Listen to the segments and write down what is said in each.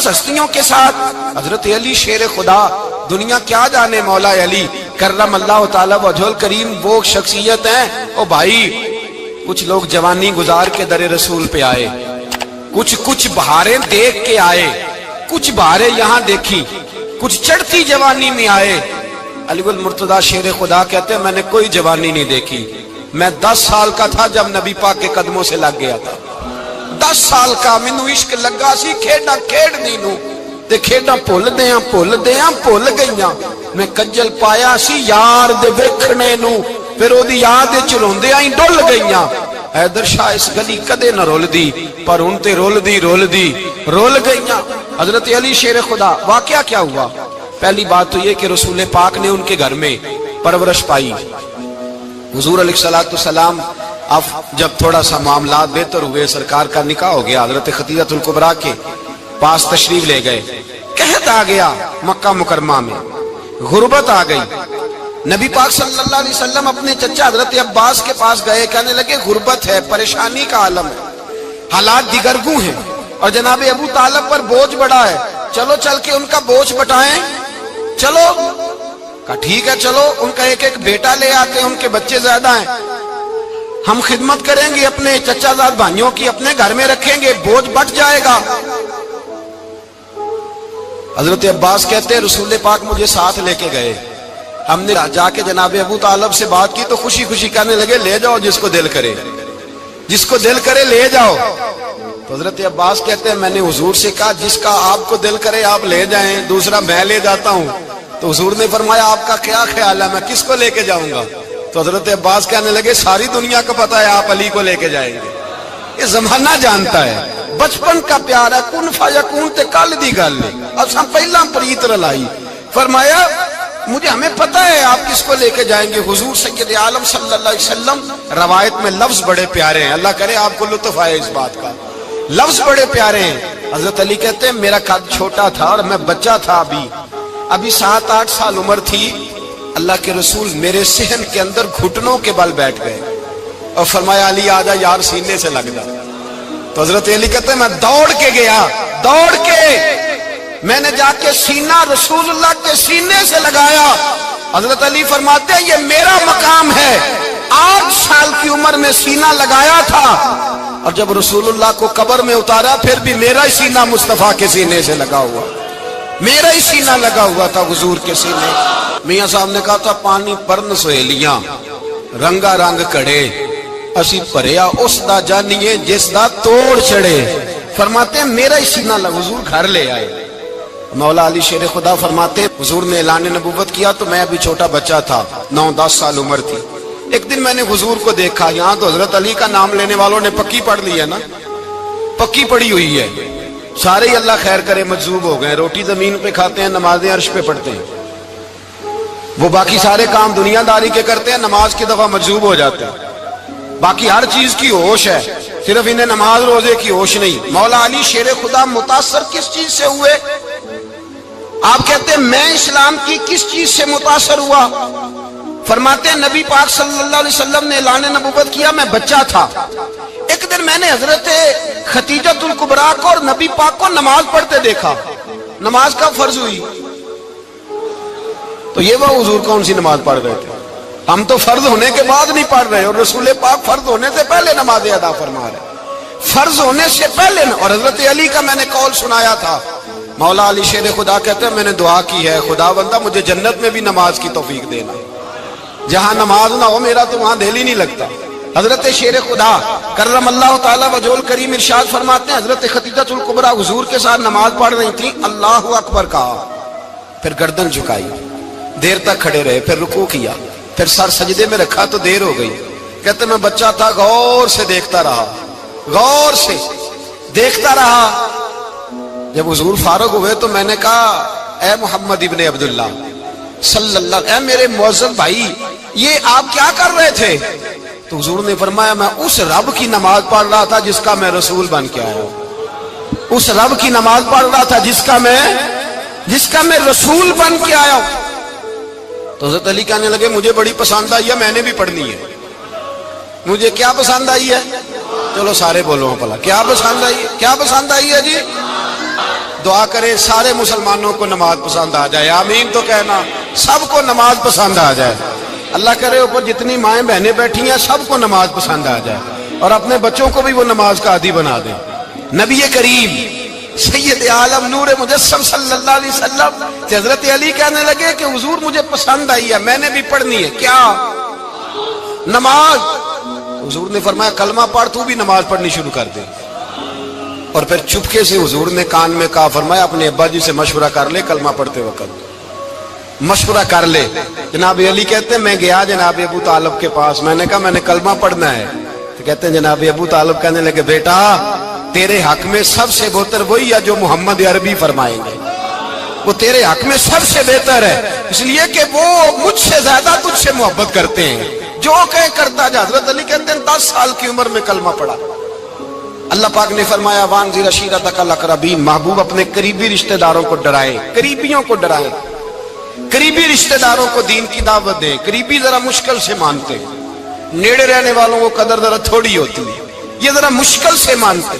مقدس ہستیوں کے ساتھ حضرت علی شیر خدا، دنیا کیا جانے مولا علی کرم اللہ تعالی وجہ الکریم وہ شخصیت ہیں۔ او بھائی کچھ لوگ جوانی گزار کے در رسول پہ آئے، کچھ بہاریں دیکھ کے آئے، کچھ بہاریں یہاں دیکھی، کچھ چڑھتی جوانی میں آئے۔ علی المرتضیٰ شیر خدا کہتے ہیں میں نے کوئی جوانی نہیں دیکھی، میں 10 سال کا تھا جب نبی پاک کے قدموں سے لگ گیا تھا، 10 سال کا مینوں عشق لگا سی، کھیڈا کھیڈنی نو تے کھیڈا بھول گئیاں، میں کجل پایا سی یار دے ویکھنے نو، پھر او دی یاد وچ روندیاں ہی ڈل گئیاں۔ حیدر شاہ اس گلی کدے نہ رول دی، پر ہن تے رول گئیاں۔ حضرت علی شیر خدا، واقعہ کیا ہوا؟ پہلی بات تو یہ کہ رسول پاک نے ان کے گھر میں پرورش پائی۔ حضور علیہ السلام اب جب تھوڑا سا معاملات بہتر ہوئے، سرکار کا نکاح ہو گیا، حضرت خدیجہ الکبریٰ کے پاس تشریف لے گئے۔ قحط آ گیا مکہ مکرمہ میں، غربت آ گئی۔ نبی پاک صلی اللہ علیہ وسلم اپنے چچا حضرت عباس کے پاس گئے، کہنے لگے غربت ہے، پریشانی کا عالم ہے، حالات دیگرگوں ہیں، اور جناب ابو طالب پر بوجھ بڑا ہے، چلو چل کے ان کا بوجھ بٹائیں۔ چلو کہا ٹھیک ہے، چلو ان کا ایک بیٹا لے آتے ہیں، ان کے بچے زیادہ ہیں، ہم خدمت کریں گے اپنے چچا زاد بھائیوں کی، اپنے گھر میں رکھیں گے، بوجھ بٹ جائے گا۔ حضرت عباس کہتے ہیں رسول پاک مجھے ساتھ لے کے گئے، ہم نے جا کے جناب ابو طالب سے بات کی تو خوشی خوشی کہنے لگے لے جاؤ جس کو دل کرے لے جاؤ۔ تو حضرت عباس کہتے ہیں میں نے حضور سے کہا جس کا آپ کو دل کرے آپ لے جائیں، دوسرا میں لے جاتا ہوں۔ تو حضور نے فرمایا آپ کا کیا خیال ہے، میں کس کو لے کے جاؤں گا؟ تو حضرت عباس کہنے لگے ساری دنیا کو پتا ہے آپ علی کو لے کے جائیں گے، یہ زمانہ جانتا ہے، بچپن کا پیار ہے، کن فیکون تے کل دی گل ہے، اساں پہلا پریت رلائی۔ فرمایا ہمیں پتہ ہے آپ کس کو لے کے جائیں گے، حضور سید عالم صلی اللہ علیہ وسلم۔ روایت میں لفظ بڑے پیارے ہیں، اللہ کرے آپ کو لطف آئے اس بات کا، لفظ بڑے پیارے ہیں۔ حضرت علی کہتے ہیں میرا قد چھوٹا تھا اور میں بچہ تھا، ابھی 7-8 سال عمر تھی، اللہ کے رسول میرے صحن کے اندر گھٹنوں کے بل بیٹھ گئے اور فرمایا علی آجا یار سینے سے لگ جا۔ تو حضرت علی کہتے ہیں میں دوڑ کے گیا، میں نے جا کے سینہ رسول اللہ کے سینے سے لگایا۔ حضرت علی فرماتے ہیں یہ میرا مقام ہے، 8 سال کی عمر میں سینہ لگایا تھا، اور جب رسول اللہ کو قبر میں اتارا پھر بھی میرا ہی سینہ مصطفیٰ کے سینے سے لگا ہوا، میرا ہی سینہ لگا ہوا تھا حضور کے سینے۔ میاں صاحب نے کہا تھا پانی پرن سہیلیاں رنگا رنگ کڑے، اسی پریا اس دا جانیے جس دا توڑ چڑے۔ فرماتے ہیں میرا ہی سینہ لگا، حضور گھر لے آئے۔ مولا علی شیر خدا فرماتے ہیں حضور نے اعلان نبوت کیا تو میں ابھی چھوٹا بچہ تھا، 9-10 سال عمر تھی۔ ایک دن میں نے حضور کو دیکھا، یہاں تو حضرت علی کا نام لینے والوں نے پکی پڑھ لی ہے نا، پکی پڑھی ہوئی ہے، سارے ہی اللہ خیر کرے مجذوب ہو گئے، روٹی زمین پہ کھاتے ہیں، نمازیں عرش پہ پڑھتے ہیں، وہ باقی سارے کام دنیا داری کے کرتے ہیں، نماز کی دفعہ مجذوب ہو جاتے ہیں، باقی ہر چیز کی ہوش ہے، صرف انہیں نماز روزے کی ہوش نہیں۔ مولا علی شیر خدا متاثر کس چیز سے ہوئے؟ آپ کہتے ہیں میں اسلام کی کس چیز سے متاثر ہوا؟ فرماتے ہیں نبی پاک صلی اللہ علیہ وسلم نے اعلان نبوت کیا، میں بچہ تھا، ایک دن میں نے حضرت خدیجہ الکبریٰ کو اور نبی پاک کو نماز پڑھتے دیکھا، نماز کا فرض ہوئی تو یہ وہ حضور کون سی نماز پڑھ رہے تھے؟ ہم تو فرض ہونے کے بعد نہیں پڑھ رہے، اور رسول پاک فرض ہونے سے پہلے نماز ادا فرما رہے، فرض ہونے سے پہلے۔ اور حضرت علی کا میں نے قول سنایا تھا، مولا علی شیر خدا کہتے ہیں میں نے دعا کی ہے خدا بندہ مجھے جنت میں بھی نماز کی توفیق دینا، جہاں نماز نہ ہو میرا تو وہاں دل ہی نہیں لگتا۔ حضرت شیر خدا کرم اللہ تعالی وجہ الکریم ارشاد فرماتے ہیں حضرت خدیجہ الکبریٰ حضور کے ساتھ نماز پڑھ رہی تھی، اللہ اکبر کہا، پھر گردن جھکائی، دیر تک کھڑے رہے، پھر رکوع کیا، پھر سر سجدے میں رکھا تو دیر ہو گئی۔ کہتے میں بچہ تھا، غور سے دیکھتا رہا، غور سے دیکھتا رہا۔ جب حضور فارغ ہوئے تو میں نے کہا اے محمد ابن عبداللہ صلی اللہ، اے میرے معزز بھائی یہ آپ کیا کر رہے تھے؟ تو حضور نے فرمایا میں اس رب کی نماز پڑھ رہا تھا جس کا میں رسول بن کے آیا ہوں، اس رب کی نماز پڑھ رہا تھا جس کا میں رسول بن کے آیا ہوں۔ تو حضرت علی کہنے لگے مجھے بڑی پسند آئی ہے، میں نے بھی پڑھنی ہے۔ مجھے کیا پسند آئی ہے؟ چلو سارے بولو پلا، کیا پسند آئی ہے؟ کیا پسند آئی ہے جی؟ دعا کریں سارے مسلمانوں کو نماز پسند آ جائے، آمین تو کہنا، سب کو نماز پسند آ جائے۔ اللہ کرے اوپر جتنی مائیں بہنیں بیٹھی ہیں سب کو نماز پسند آ جائے، اور اپنے بچوں کو بھی وہ نماز کا عادی بنا دیں۔ نبی کریم سید عالم نور مجسم صلی اللہ علیہ وسلم حضرت علی کہنے لگے کہ حضور مجھے پسند آئی ہے، میں نے بھی پڑھنی ہے، کیا؟ نماز۔ حضور نے فرمایا کلمہ پڑھ، تو بھی نماز پڑھنی شروع کر دے۔ اور پھر چپکے سے حضور نے کان میں کہا، فرمایا اپنے ابا جی سے مشورہ کر لے کلمہ پڑھتے وقت، مشورہ کر لے۔ جناب علی کہتے ہیں میں گیا جناب ابو طالب کے پاس، میں نے کہا میں نے کلمہ پڑھنا ہے، تو کہتے ہیں جناب ابو طالب کہنے لگے بیٹا تیرے حق میں سب سے بہتر وہی ہے جو محمد عربی فرمائیں گے، وہ تیرے حق میں سب سے بہتر ہے، اس لیے کہ وہ مجھ سے زیادہ تجھ سے محبت کرتے ہیں، جو کہیں کرتا جا۔ حضرت علی کہتے ہیں 10 سال کی عمر میں کلمہ پڑھا۔ اللہ پاک نے فرمایا وانذر عشیرتک الاقربین، محبوب اپنے قریبی رشتہ داروں کو ڈرائیں، قریبیوں کو ڈرائیں، قریبی رشتہ داروں کو دین کی دعوت دیں۔ قریبی ذرا مشکل سے مانتے، نیڑے رہنے والوں کو قدر ذرا تھوڑی ہوتی ہے، یہ ذرا مشکل سے مانتے۔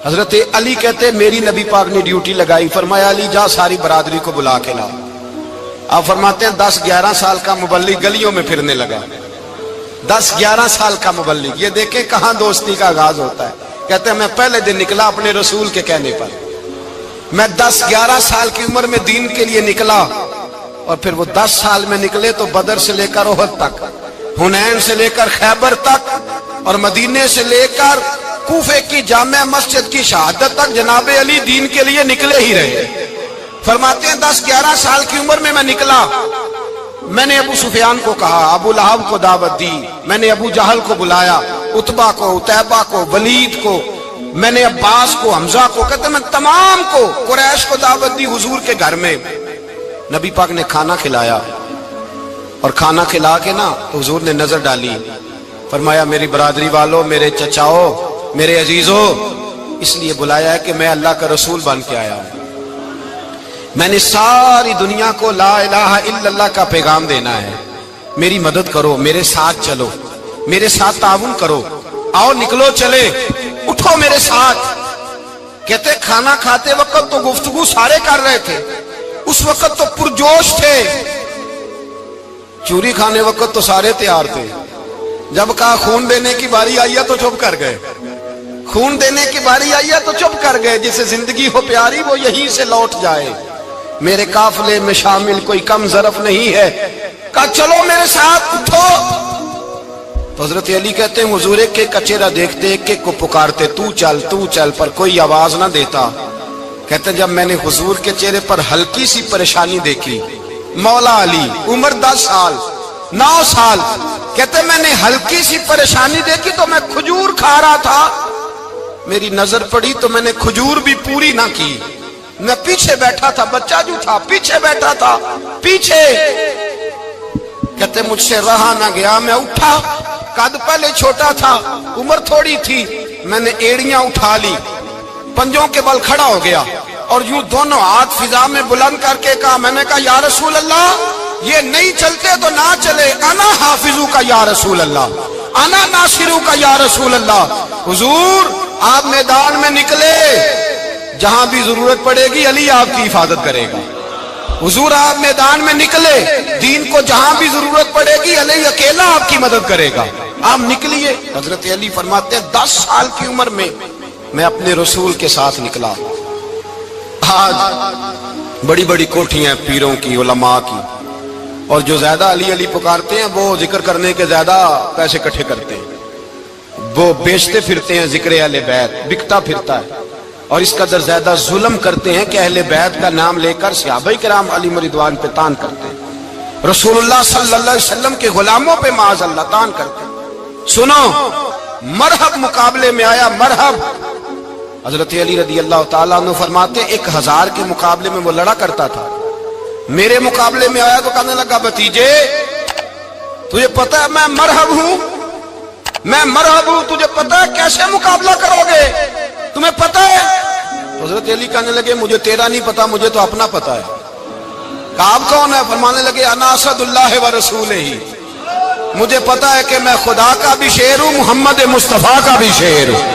حضرت علی کہتے میری نبی پاک نے ڈیوٹی لگائی، فرمایا علی جا ساری برادری کو بلا کے لا۔ آپ فرماتے ہیں 10-11 سال کا مبلغ گلیوں میں پھرنے لگا، 10-11 سال کا مبلغ، یہ دیکھیں کہاں دوستی کا آغاز ہوتا ہے۔ کہتے ہیں میں پہلے دن نکلا اپنے رسول کے کہنے پر، میں 10-11 سال کی عمر میں دین کے لیے نکلا، اور پھر وہ 10 سال میں نکلے تو بدر سے لے کر احد تک، حنین سے لے کر خیبر تک، اور مدینے سے لے کر کوفے کی جامع مسجد کی شہادت تک جناب علی دین کے لیے نکلے ہی رہے۔ فرماتے ہیں 10-11 سال کی عمر میں نکلا، میں نے ابو سفیان کو کہا، ابو لہب کو دعوت دی، میں نے ابو جہل کو بلایا، عتبہ کو، عتیبہ کو، ولید کو، میں نے عباس کو، حمزہ کو، کہتے میں تمام کو، قریش کو دعوت دی حضور کے گھر میں۔ نبی پاک نے کھانا کھلایا، اور کھانا کھلا کے نا تو حضور نے نظر ڈالی، فرمایا میری برادری والوں، میرے چچاؤ، میرے عزیزوں، اس لیے بلایا ہے کہ میں اللہ کا رسول بن کے آیا ہوں، میں نے ساری دنیا کو لا الہ الا اللہ کا پیغام دینا ہے، میری مدد کرو، میرے ساتھ چلو، میرے ساتھ تعاون کرو، آؤ نکلو چلے، اٹھو میرے ساتھ۔ کہتے کھانا کھاتے وقت تو گفتگو سارے کر رہے تھے، اس وقت تو پرجوش تھے، چوری کھانے وقت تو سارے تیار تھے، جب کہا خون دینے کی باری آئی ہے تو چپ کر گئے، خون دینے کی باری آئی ہے تو چپ کر گئے، جسے زندگی ہو پیاری وہ یہیں سے لوٹ جائے، میرے قافلے میں شامل کوئی کم ظرف نہیں ہے، کہا چلو میرے ساتھ اٹھو۔ تو حضرت علی کہتے ہیں حضور ایک ایک کا چہرہ دیکھتے، ایک ایک کو پکارتے، تو چل، پر کوئی آواز نہ دیتا۔ کہتے ہیں جب میں نے حضور کے چہرے پر ہلکی سی پریشانی دیکھی، مولا علی عمر 10 سال 9 سال، کہتے میں نے ہلکی سی پریشانی دیکھی تو میں کھجور کھا رہا تھا، میری نظر پڑی تو میں نے کھجور بھی پوری نہ کی، میں پیچھے بیٹھا تھا، بچہ جو تھا پیچھے بیٹھا تھا، پیچھے۔ کہتے مجھ سے رہا نہ گیا، میں اٹھا، قد پہلے چھوٹا تھا، عمر تھوڑی تھی، میں نے ایڑیاں اٹھا لی، پنجوں کے بل کھڑا ہو گیا، اور یوں دونوں ہاتھ فضا میں بلند کر کے کہا، میں نے کہا یا رسول اللہ یہ نہیں چلتے تو نہ چلے، انا حافظو کا یا رسول اللہ، انا ناصرو کا یا رسول اللہ۔ حضور آپ میدان میں نکلے، جہاں بھی ضرورت پڑے گی علی آپ کی حفاظت کرے گا۔ حضور آپ میدان میں نکلے، دین کو جہاں بھی ضرورت پڑے گی علی اکیلا آپ کی مدد کرے گا، آپ نکلیے۔ حضرت علی فرماتے ہیں 10 سال کی عمر میں میں اپنے رسول کے ساتھ نکلا۔ آج بڑی بڑی کوٹھیاں پیروں کی، علماء کی، اور جو زیادہ علی علی پکارتے ہیں وہ ذکر کرنے کے زیادہ پیسے اکٹھے کرتے ہیں، وہ بیچتے پھرتے ہیں، ذکر اہل بیت بکتا پھرتا ہے، اور اس قدر زیادہ ظلم کرتے ہیں کہ اہل بیت کا نام لے کر صحابہ کرام علی رضوان پہ تان کرتے ہیں، رسول اللہ صلی اللہ علیہ وسلم کے غلاموں پہ معاذ اللہ تان کرتے ہیں۔ سنو، مرحب مقابلے میں آیا، مرحب۔ حضرت علی رضی اللہ تعالیٰ عنہ فرماتے 1000 کے مقابلے میں وہ لڑا کرتا تھا، میرے مقابلے میں آیا تو کہنے لگا بھتیجے تجھے پتا ہے میں مرحب ہوں، میں مرحب ہوں، تجھے پتا ہے کیسے مقابلہ کرو گے، تمہیں پتا ہے؟ حضرت علی کہنے لگے مجھے تیرا نہیں پتا، مجھے تو اپنا پتا ہے۔ کہا آپ کون ہے؟ فرمانے لگے انا اسد اللہ و رسولہ، مجھے پتا ہے کہ میں خدا کا بھی شیر ہوں، محمد مصطفیٰ کا بھی شیر ہوں۔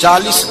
40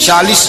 40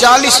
40।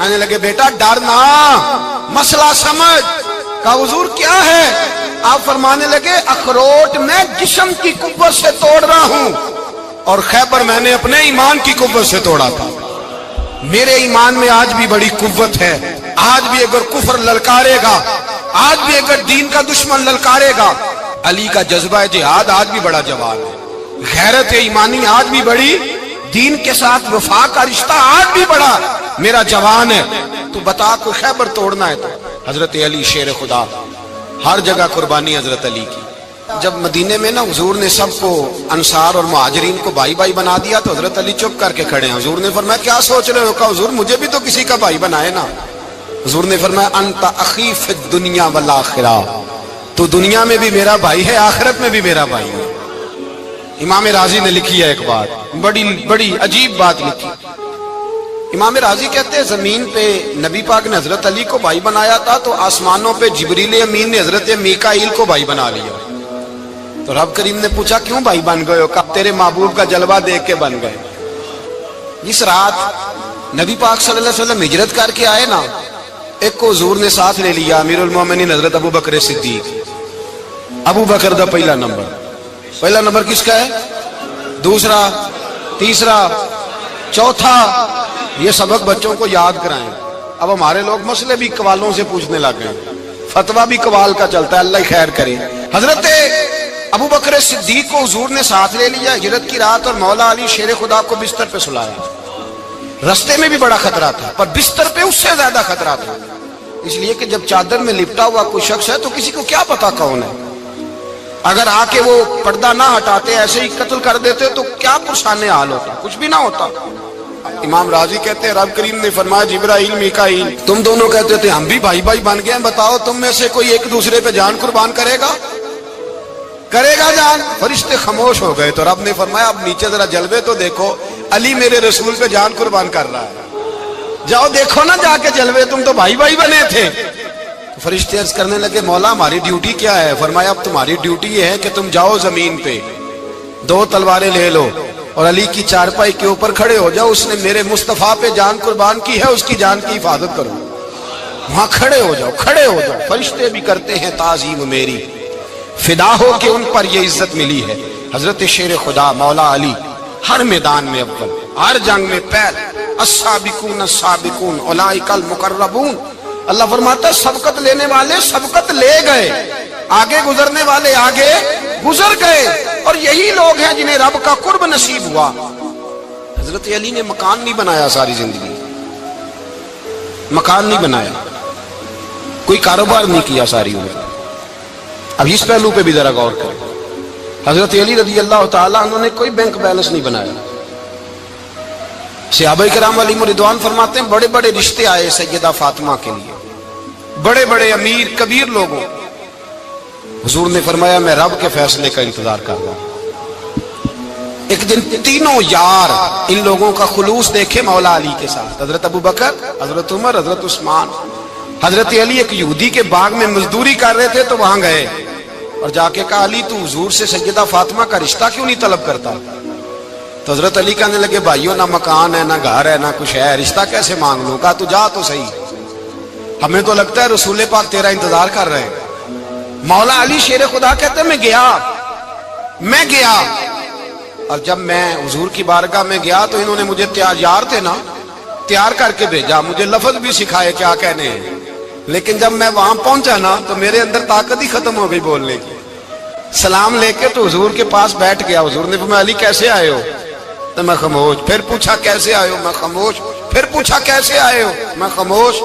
آنے لگے بیٹا ڈرنا، مسئلہ سمجھ۔ کہا حضور کیا ہے؟ آپ فرمانے لگے اخروٹ میں جسم کی قوت سے توڑ رہا ہوں اور خیبر میں نے اپنے ایمان کی قوت سے توڑا تھا۔ میرے ایمان میں آج بھی بڑی قوت ہے، آج بھی اگر کفر للکارے گا، آج بھی اگر دین کا دشمن للکارے گا، علی کا جذبہ جہاد آج بھی بڑا جوان ہے، غیرت ایمانی آج بھی بڑی، دین کے ساتھ وفا کا رشتہ آج بھی بڑا میرا جوان ہے۔ تو بتا کوئی خیبر توڑنا ہے تو حضرت علی شیر خدا، ہر جگہ قربانی حضرت علی کی۔ جب مدینے میں نا حضور نے سب کو انصار اور مہاجرین کو بھائی بھائی بنا دیا تو حضرت علی چپ کر کے کھڑے ہیں۔ حضور نے فرمایا کیا سوچ رہے ہو؟ کہا حضور مجھے بھی تو کسی کا بھائی بنائے نا۔ حضور نے فرمایا انت اخی فی الدنیا والآخرہ، تو دنیا میں بھی میرا بھائی ہے، آخرت میں بھی میرا بھائی ہے۔ امام راضی نے لکھی ہے ایک بات، بڑی عجیب بات لکھی۔ امام راضی کہتے ہیں زمین پہ نبی پاک نے حضرت علی کو بھائی بنایا تھا تو آسمانوں پہ جبریل امین نے حضرت میکائیل کو بھائی بنا لیا۔ تو رب کریم نے پوچھا کیوں بھائی بن گئے ہو؟ کہا تیرے محبوب کا جلوہ دیکھ کے بن گئے۔ جس رات نبی پاک صلی اللہ علیہ وسلم ہجرت کر کے آئے نا، ایک کو حضور نے ساتھ لے لیا، امیر المومنین حضرت ابو بکر صدیق۔ ابو بکر دا پہلا نمبر کس کا ہے؟ دوسرا، تیسرا، چوتھا، یہ سبق بچوں کو یاد کرائیں۔ اب ہمارے لوگ مسئلے بھی قوالوں سے پوچھنے لگ گئے، فتویٰ بھی قوال کا چلتا ہے، اللہ خیر کرے۔ حضرت ابو بکر صدیق کو حضور نے ساتھ لے لیا ہجرت کی رات، اور مولا علی شیر خدا کو بستر پہ سلایا۔ رستے میں بھی بڑا خطرہ تھا پر بستر پہ اس سے زیادہ خطرہ تھا، اس لیے کہ جب چادر میں لپٹا ہوا کوئی شخص ہے تو کسی کو کیا پتا کون ہے، اگر آ کے وہ پردہ نہ ہٹاتے ایسے ہی قتل کر دیتے تو کیا پرسان حال ہوتا، کچھ بھی نہ ہوتا۔ امام راضی کہتے ہیں رب کریم نے فرمایا جبرائیل میکائیل تم دونوں کہتے تھے ہم بھی بھائی بھائی بن گئے ہیں، بتاؤ تم میں سے کوئی ایک دوسرے پہ جان قربان کرے گا جان؟ فرشتے خاموش ہو گئے تو رب نے فرمایا اب نیچے ذرا جلوے تو دیکھو، علی میرے رسول پہ جان قربان کر رہا ہے، جاؤ دیکھو نا جا کے جلوے، تم تو بھائی بھائی بنے تھے۔ تو فرشتے عرض کرنے لگے مولا ہماری ڈیوٹی کیا ہے؟ فرمایا اب تمہاری ڈیوٹی یہ ہے کہ تم جاؤ زمین پہ، دو تلواریں لے لو اور علی کی چارپائی کے اوپر کھڑے ہو جاؤ، اس نے میرے مصطفیٰ پہ جان قربان کی ہے، اس کی جان کی حفاظت کرو، وہاں کھڑے ہو جاؤ۔ فرشتے بھی کرتے ہیں تعظیم میری، فدا ہو کہ ان پر یہ عزت ملی ہے۔ حضرت شیر خدا مولا علی ہر میدان میں اول، ہر جنگ میں پہل، السابقون السابقون اولئک المقربون۔ اللہ فرماتا ہے سبقت لینے والے سبقت لے گئے، آگے گزرنے والے آگے گزر گئے، اور یہی لوگ ہیں جنہیں رب کا قرب نصیب ہوا۔ حضرت علی نے مکان نہیں بنایا، ساری زندگی مکان نہیں بنایا، کوئی کاروبار نہیں کیا ساری عمر۔ اب اس پہلو پہ بھی ذرا غور کریں، حضرت علی رضی اللہ تعالیٰ عنہ نے کوئی بینک بیلنس نہیں بنایا۔ صحابہ کرام علیہم رضوان فرماتے ہیں بڑے بڑے رشتے آئے سیدہ فاطمہ کے لیے، بڑے بڑے امیر کبیر لوگوں، حضور نے فرمایا میں رب کے فیصلے کا انتظار کر رہا ہوں۔ ایک دن تینوں یار ان لوگوں کا خلوص دیکھے مولا علی کے ساتھ، حضرت ابو بکر، حضرت عمر، حضرت عثمان۔ حضرت علی ایک یہودی کے باغ میں مزدوری کر رہے تھے تو وہاں گئے اور جا کے کہا علی تو حضور سے سیدہ فاطمہ کا رشتہ کیوں نہیں طلب کرتا؟ تو حضرت علی کہنے لگے بھائیو نہ مکان ہے، نہ گھر ہے، نہ کچھ ہے، رشتہ کیسے مانگ لوں؟ کہا تو جا تو صحیح، ہمیں تو لگتا ہے رسول پاک تیرا انتظار کر رہے ہیں۔ مولا علی شیر خدا کہتے ہیں میں گیا اور جب میں حضور کی بارگاہ میں گیا تو انہوں نے مجھے تیار تھے نا، تیار کر کے بھیجا، مجھے لفظ بھی سکھائے کیا کہنے ہیں، لیکن جب میں وہاں پہنچا نا تو میرے اندر طاقت ہی ختم ہو گئی بولنے کی۔ سلام لے کے تو حضور کے پاس بیٹھ گیا، حضور نے فرمایا علی کیسے آئے ہو؟ تو میں خاموش، پھر پوچھا کیسے آئے ہو؟ میں خاموش، پھر پوچھا کیسے آئے ہو؟ میں خاموش۔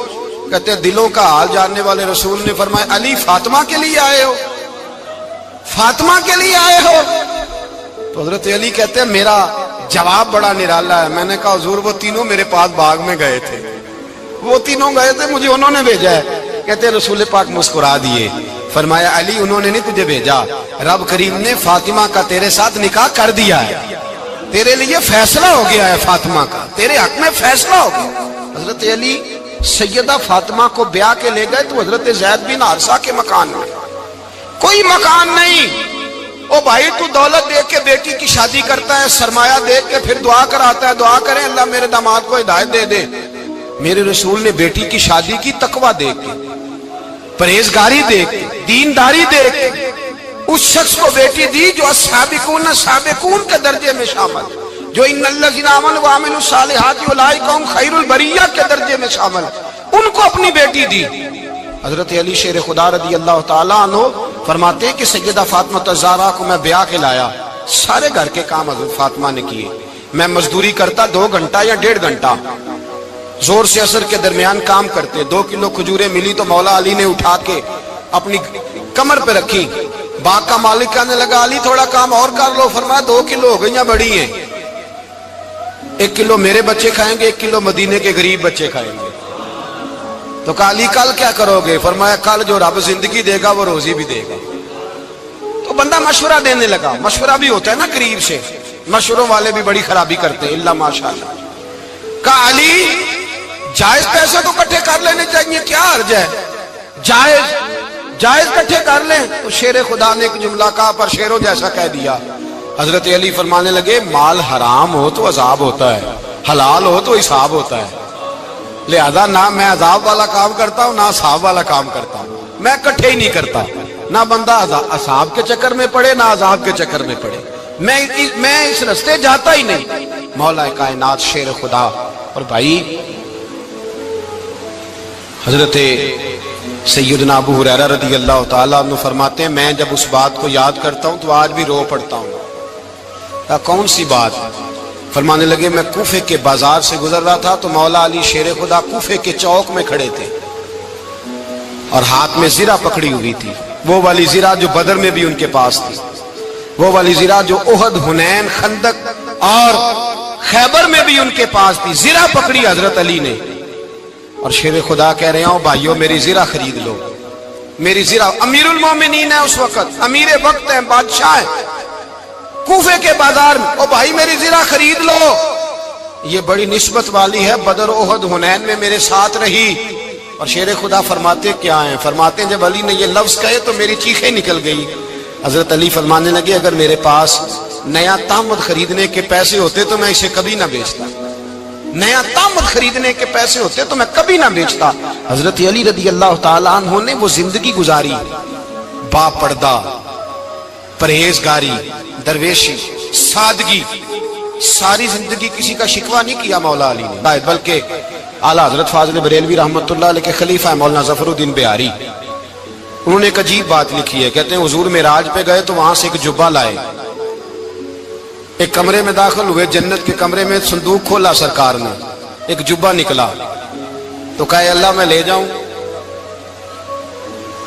کہتے ہیں دلوں کا حال جاننے والے رسول نے فرمایا علی فاطمہ کے لیے آئے ہو؟ فاطمہ کے لیے آئے ہو؟ تو حضرت علی کہتے ہیں میرا جواب بڑا نرالا ہے۔ میں نے کہا حضور وہ تینوں میرے پاس باغ میں گئے تھے، وہ تینوں گئے تھے، مجھے انہوں نے بھیجا ہے۔ کہتے ہیں رسول پاک مسکرا دیے، فرمایا علی انہوں نے نہیں تجھے بھیجا، رب کریم نے فاطمہ کا تیرے ساتھ نکاح کر دیا ہے، تیرے لیے فیصلہ ہو گیا ہے، فاطمہ کا تیرے حق میں فیصلہ ہو گیا۔ حضرت علی سیدہ فاطمہ کو بیاہ کے لے گئے تو حضرت زید بن حارثہ کے مکان میں، کوئی مکان نہیں۔ او بھائی تو دولت دیکھ کے بیٹی کی شادی کرتا ہے، سرمایہ دیکھ کے پھر دعا کراتا ہے، دعا کریں اللہ میرے داماد کو ہدایت دے دے۔ میرے رسول نے بیٹی کی شادی کی تقوی دیکھ کے، پرہیزگاری دیکھ کے، دینداری دیکھ کے اس شخص کو بیٹی دی جو السابقون السابقون کے درجے میں شامل، جو ان الذین آمنوا وعملوا الصالحات اولئک هم خیر البریہ کے درجے میں شامل، ان کو اپنی بیٹی دی۔ حضرت علی شیر خدا رضی اللہ تعالیٰ عنہ فرماتے کہ سیدہ فاطمہ الزہرا کو میں بیاہ کے لایا، سارے گھر کے کام حضرت فاطمہ نے کیے، میں مزدوری کرتا 2 گھنٹہ یا 1.5 گھنٹہ، زور سے عصر کے درمیان کام کرتے، 2 کلو کھجوریں ملی تو مولا علی نے اٹھا کے اپنی کمر پہ رکھی، باغ کا مالک کہنے لگا علی تھوڑا کام اور کر لو، فرمایا 2 کلو ہو گئیں بڑی ہیں، 1 کلو میرے بچے کھائیں گے، 1 کلو مدینے کے غریب بچے کھائیں گے۔ تو کہا علی کل کیا کرو گے؟ فرمایا کل جو رب زندگی دے گا وہ روزی بھی دے گا۔ تو بندہ مشورہ دینے لگا، مشورہ بھی ہوتا ہے نا قریب سے، مشوروں والے بھی بڑی خرابی کرتے ہیں اللہ ماشاءاللہ۔ کہا علی جائز پیسے تو کٹھے کر لینے چاہیے، کیا حرج ہے، جائز کٹھے کر لیں۔ تو شیر خدا نے ایک جملہ کہا پر شیروں جیسا کہہ دیا۔ حضرت علی فرمانے لگے مال حرام ہو تو عذاب ہوتا ہے، حلال ہو تو حساب ہوتا ہے، لہذا نہ میں عذاب والا کام کرتا ہوں نہ حساب والا کام کرتا ہوں، میں کٹھے ہی نہیں کرتا، نہ بندہ حساب کے چکر میں پڑے نہ عذاب کے چکر میں پڑے، میں اس رستے جاتا ہی نہیں۔ مولا کائنات شیر خدا۔ اور بھائی حضرت سیدنا ابو ہریرہ رضی اللہ تعالیٰ عنہ فرماتے ہیں میں جب اس بات کو یاد کرتا ہوں تو آج بھی رو پڑتا ہوں۔ کون سی بات؟ فرمانے لگے میں کوفے کے بازار سے گزر رہا تھا تو مولا علی شیر خدا کوفے کے چوک میں کھڑے تھے اور ہاتھ میں زرہ پکڑی ہوئی تھی، وہ والی زرہ جو بدر میں بھی ان کے پاس تھی، وہ والی زرہ جو احد، حنین، خندق اور خیبر میں بھی ان کے پاس تھی، زرہ پکڑی حضرت علی نے اور شیر خدا کہہ رہے ہوں بھائیو میری زرہ خرید لو، میری زرہ۔ امیر المومنین ہے اس وقت، امیر وقت ہے، بادشاہ ہے، کوفے کے بازار میں، او بھائی میری زرہ خرید لو، یہ بڑی نسبت والی ہے، بدر، احد، حنین میں میرے ساتھ رہی۔ اور شیر خدا فرماتے کیا ہیں؟ فرماتے ہیں جب علی نے یہ لفظ کہے تو میری چیخیں نکل گئی۔ حضرت علی فرمانے لگے اگر میرے پاس نیا تامد خریدنے کے پیسے ہوتے تو میں اسے کبھی نہ بیچتا، نیا تامد خریدنے کے پیسے ہوتے تو میں کبھی نہ بیچتا۔ حضرت علی رضی اللہ تعالیٰ عنہ نے وہ زندگی گزاری، با پردہ، پرہیزگاری، درویشی، سادگی، ساری زندگی کسی کا شکوہ نہیں کیا مولا علی نے، بلکہ اعلیٰ حضرت فاضل بریلوی رحمۃ اللہ علیہ کے خلیفہ مولانا ظفر الدین بہاری، انہوں نے ایک عجیب بات لکھی ہے، کہتے ہیں حضور معراج پہ گئے تو وہاں سے ایک جبہ لائے، ایک کمرے میں داخل ہوئے، جنت کے کمرے میں صندوق کھولا سرکار نے، ایک جبہ نکلا تو کہا اللہ میں لے جاؤں؟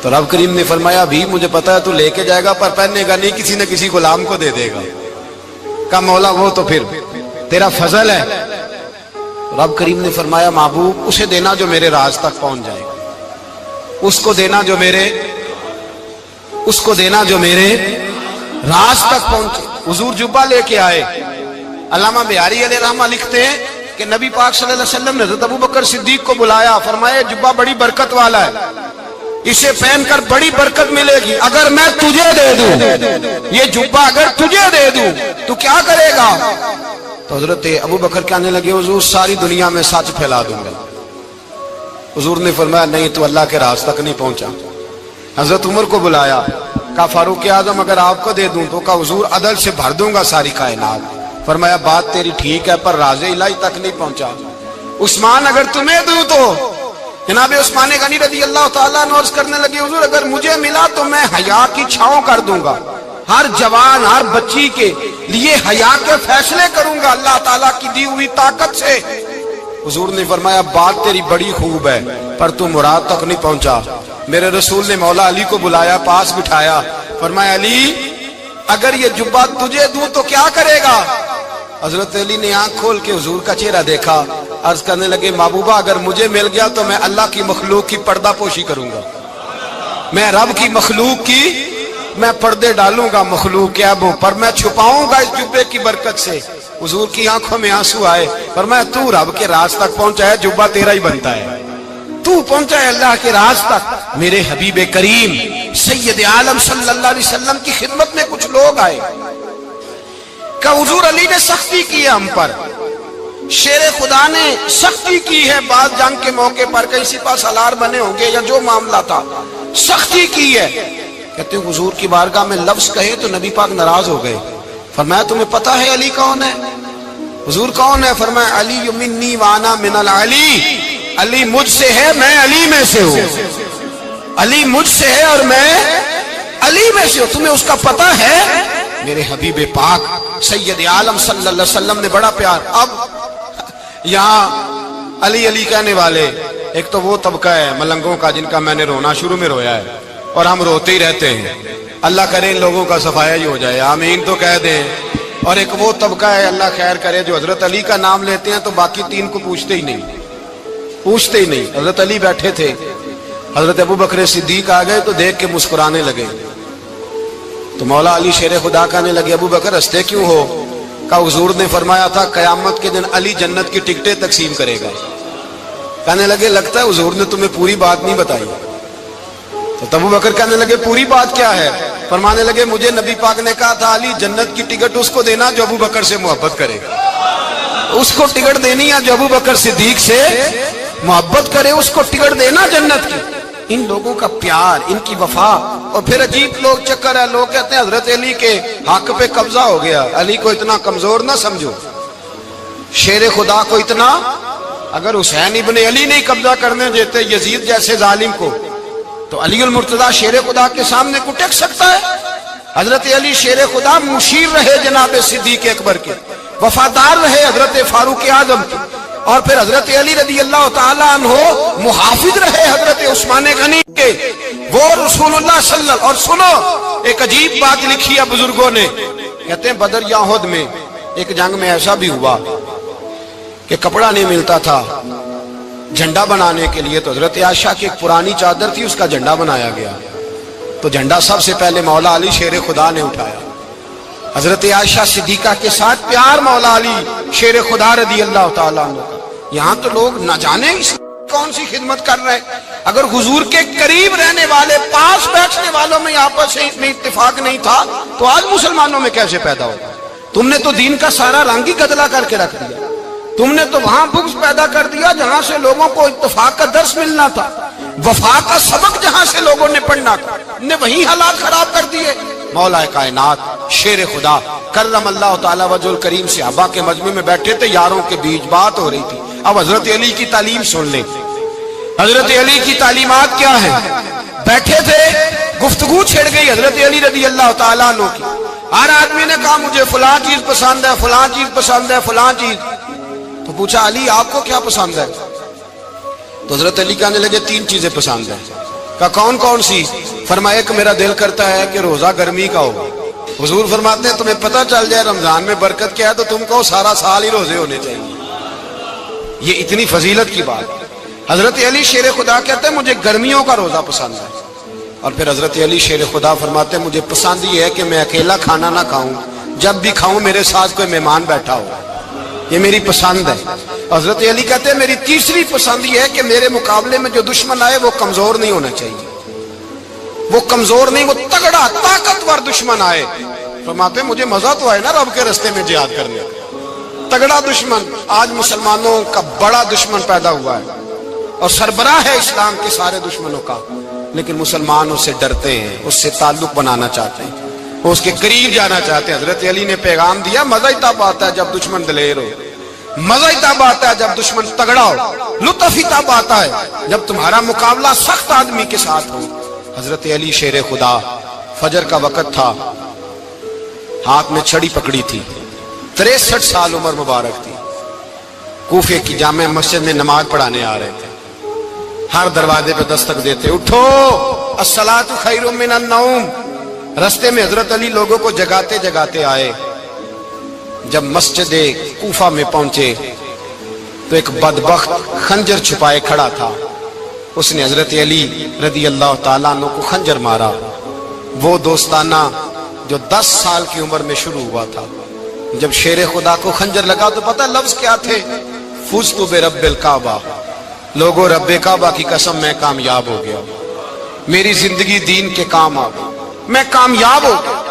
تو رب کریم نے فرمایا بھی مجھے پتا ہے تو لے کے جائے گا پر پہننے گا نہیں، کسی نہ کسی غلام کو دے دے گا۔ کہا مولا وہ تو پھر تیرا فضل ہے۔ رب کریم نے فرمایا محبوب اسے دینا جو میرے راز تک پہنچ جائے، اس کو دینا جو میرے راز تک پہنچے۔ حضور جبہ لے کے آئے۔ علامہ بہاری علیہ رحمہ لکھتے ہیں کہ نبی پاک صلی اللہ علیہ وسلم نے حضرت ابوبکر صدیق کو بلایا، فرمایا جبہ بڑی برکت والا ہے، اسے پہن کر بڑی برکت ملے گی، اگر میں تجھے دے دوں یہ جبہ، اگر تجھے دے دوں تو کیا کرے گا؟ تو حضرت ابوبکر کہنے لگے حضور ساری دنیا میں سچ پھیلا دوں گا۔ حضور نے فرمایا نہیں تو اللہ کے راز تک نہیں پہنچا۔ حضرت عمر کو بلایا، کہا فاروق اعظم اگر آپ کو دے دوں تو کہا حضور عدل سے بھر دوں گا ساری کائنات۔ فرمایا بات تیری ٹھیک ہے پر راز الہی تک نہیں پہنچا۔ عثمان اگر تمہیں دوں تو جناب عثمان غنی رضی اللہ تعالیٰ عنہ عرض کرنے لگے حضور اگر مجھے ملا تو میں حیا کی چھاؤں کر دوں گا، ہر جوان ہر بچی کے لیے حیا کے فیصلے کروں گا اللہ تعالیٰ کی دی ہوئی طاقت سے۔ حضور نے فرمایا بات تیری بڑی خوب ہے پر تو مراد تک نہیں پہنچا۔ میرے رسول نے مولا علی کو بلایا، پاس بٹھایا، فرمایا علی اگر یہ جبہ تجھے دوں تو کیا کرے گا؟ حضرت علی نے آنکھ کھول کے حضور کا چہرہ دیکھا، عرض کرنے لگے محبوبہ اگر مجھے مل گیا تو میں اللہ کی مخلوق کی پردہ پوشی کروں گا، میں رب کی مخلوق کی میں پردے ڈالوں گا مخلوق کے عیبوں پر، میں چھپاؤں گا اس جبے کی برکت سے۔ حضور کی آنکھوں میں آنسو آئے، فرمایا تو رب کے راز تک پہنچا ہے، جبہ تیرا ہی بنتا ہے، تو پہنچا ہے اللہ کے راز تک۔ میرے حبیب کریم سید عالم صلی اللہ علیہ وسلم کی خدمت میں کچھ لوگ آئے کہ حضور علی نے سختی کی ہے ہم پر، شیر خدا نے سختی کی ہے بعض جنگ کے موقع پر، کئی سپہ سالار بنے ہوں گے یا جو معاملہ تھا، سختی کی ہے. کہتے ہیں حضور کی بارگاہ میں لفظ کہے تو نبی پاک ناراض ہو گئے. فرمایا تمہیں پتہ ہے علی کون ہے؟ حضور کون ہے؟ فرمایا علی منی وانا من العلی، علی مجھ سے ہے میں علی میں سے ہوں. علی مجھ سے ہے اور میں علی میں سے ہوں. تمہیں اس کا پتہ ہے؟ میرے حبیب پاک سید عالم صلی اللہ علیہ وسلم نے بڑا پیار. اب یہاں علی علی کہنے والے ایک تو وہ طبقہ ہے ملنگوں کا جن کا میں نے رونا شروع میں رویا ہے اور ہم روتے ہی رہتے ہیں. اللہ کرے ان لوگوں کا صفایا ہی ہو جائے، آمین تو کہہ دیں. اور ایک وہ طبقہ ہے اللہ خیر کرے جو حضرت علی کا نام لیتے ہیں تو باقی تین کو پوچھتے ہی نہیں. حضرت علی بیٹھے تھے، حضرت ابو بکر صدیق آ گئے تو دیکھ کے مسکرانے لگے. تو مولا علی شیر خدا کہنے لگے ابو بکر ہنستے کیوں ہو؟ کہا حضور نے فرمایا تھا قیامت کے دن علی جنت کی ٹکٹیں تقسیم کرے گا. کہنے لگے لگتا ہے حضور نے تمہیں پوری بات نہیں بتائی. تو ابو بکر کہنے لگے پوری بات کیا ہے؟ فرمانے لگے مجھے نبی پاک نے کہا تھا علی جنت کی ٹکٹ اس کو دینا جو ابو بکر سے محبت کرے گا. اس کو ٹکٹ دینی ہے جو ابو بکر صدیق سے محبت کرے، اس کو ٹکٹ دینا جنت کی. ان لوگوں کا پیار، ان کی وفا. اور پھر عجیب لوگ چکر ہے، لوگ کہتے ہیں حضرت علی کے حق پہ قبضہ ہو گیا. علی کو اتنا کمزور نہ سمجھو، شیر خدا کو اتنا. اگر حسین ابن علی نہیں قبضہ کرنے دیتے یزید جیسے ظالم کو تو علی المرتضیٰ شیر خدا کے سامنے کو ٹک سکتا ہے؟ حضرت علی شیر خدا مشیر رہے جناب صدیق اکبر کے، وفادار رہے حضرت فاروق اعظم کے، اور پھر حضرت علی رضی اللہ تعالیٰ عنہ محافظ رہے حضرت عثمان غنی کے. وہ رسول اللہ صلی اللہ. اور سنو ایک عجیب بات لکھی ہے بزرگوں نے، کہتے ہیں بدر یا احد میں ایک جنگ میں ایسا بھی ہوا کہ کپڑا نہیں ملتا تھا جھنڈا بنانے کے لیے، تو حضرت عائشہ کی ایک پرانی چادر تھی اس کا جھنڈا بنایا گیا. تو جھنڈا سب سے پہلے مولا علی شیر خدا نے اٹھایا. حضرت عائشہ صدیقہ کے ساتھ پیار مولا علی شیر خدا رضی اللہ تعالیٰ عنہ کا. یہاں تو لوگ نہ جانے کون سی خدمت کر رہے ہیں. اگر حضور کے قریب رہنے والے پاس بیٹھنے والوں میں آپس میں اتفاق نہیں تھا تو آج مسلمانوں میں کیسے پیدا ہوگا؟ تم نے تو دین کا سارا رنگ ہی گدلا کر کے رکھ دیا. تم نے تو وہاں بغض پیدا کر دیا جہاں سے لوگوں کو اتفاق کا درس ملنا تھا، وفا کا سبق جہاں سے لوگوں نے پڑھنا تھا، نے وہی حالات خراب کر دیے. مولا کائنات شیر خدا کرم اللہ تعالی وجہ الکریم صحابہ کے مجمع میں بیٹھے تھے، یاروں کے بیچ بات ہو رہی تھی. اب حضرت علی کی تعلیم سن لیں. حضرت علی کی تعلیمات کیا ہے؟ بیٹھے تھے، گفتگو چھڑ گئی حضرت علی رضی اللہ تعالیٰ عنہ کی. ہر آدمی نے کہا مجھے فلاں چیز پسند ہے، فلاں چیز پسند ہے، فلاں چیز. تو پوچھا علی آپ کو کیا پسند ہے؟ تو حضرت علی کہنے لگے تین چیزیں پسند ہیں. کہا کون کون سی؟ فرمایا کہ میرا دل کرتا ہے کہ روزہ گرمی کا ہو. حضور فرماتے ہیں تمہیں پتہ چل جائے رمضان میں برکت کیا ہے تو تم کو سارا سال ہی روزے ہونے چاہیے. یہ اتنی فضیلت کی بات. حضرت علی شیر خدا کہتے ہیں مجھے گرمیوں کا روزہ پسند ہے. اور پھر حضرت علی شیر خدا فرماتے ہیں مجھے پسند یہ ہے کہ میں اکیلا کھانا نہ کھاؤں، جب بھی کھاؤں میرے ساتھ کوئی مہمان بیٹھا ہو. یہ میری پسند ہے. حضرت علی کہتے ہیں میری تیسری پسند یہ ہے کہ میرے مقابلے میں جو دشمن آئے وہ کمزور نہیں ہونا چاہیے. وہ کمزور نہیں، وہ تگڑا طاقتور دشمن آئے. فرماتے ہیں مجھے مزہ تو آئے نا رب کے رستے میں جہاد کرنے. تگڑا دشمن. آج مسلمانوں کا بڑا دشمن پیدا ہوا ہے اور سربراہ ہے اسلام کے سارے دشمنوں کا، لیکن مسلمان اس سے ڈرتے ہیں، اس سے تعلق بنانا چاہتے ہیں، وہ اس کے قریب جانا چاہتے ہیں. حضرت علی نے پیغام دیا مزہ ہی تب آتا ہے جب دشمن دلیر ہو، مزہ ہی تب آتا ہے جب دشمن تگڑا ہو، لطف ہی تب آتا ہے جب تمہارا مقابلہ سخت آدمی کے ساتھ ہو. حضرت علی شیر خدا فجر کا وقت تھا، ہاتھ میں چھڑی پکڑی تھی، 63 سال عمر مبارک تھی. کوفے کی جامع مسجد میں نماز پڑھانے آ رہے تھے. ہر دروازے پہ دستک دیتے اٹھو الصلاۃ خیر من النوم. رستے میں حضرت علی لوگوں کو جگاتے جگاتے آئے. جب مسجد کوفہ میں پہنچے تو ایک بدبخت خنجر چھپائے کھڑا تھا. اس نے حضرت علی رضی اللہ تعالیٰ عنہ کو خنجر مارا. وہ دوستانہ جو 10 سال کی عمر میں شروع ہوا تھا. جب شیر خدا کو خنجر لگا تو پتہ لفظ کیا تھے؟ فزت برب الکعبہ. لوگوں رب کعبہ کی قسم میں کامیاب ہو گیا، میری زندگی دین کے کام آ گئی، میں کامیاب ہو گیا.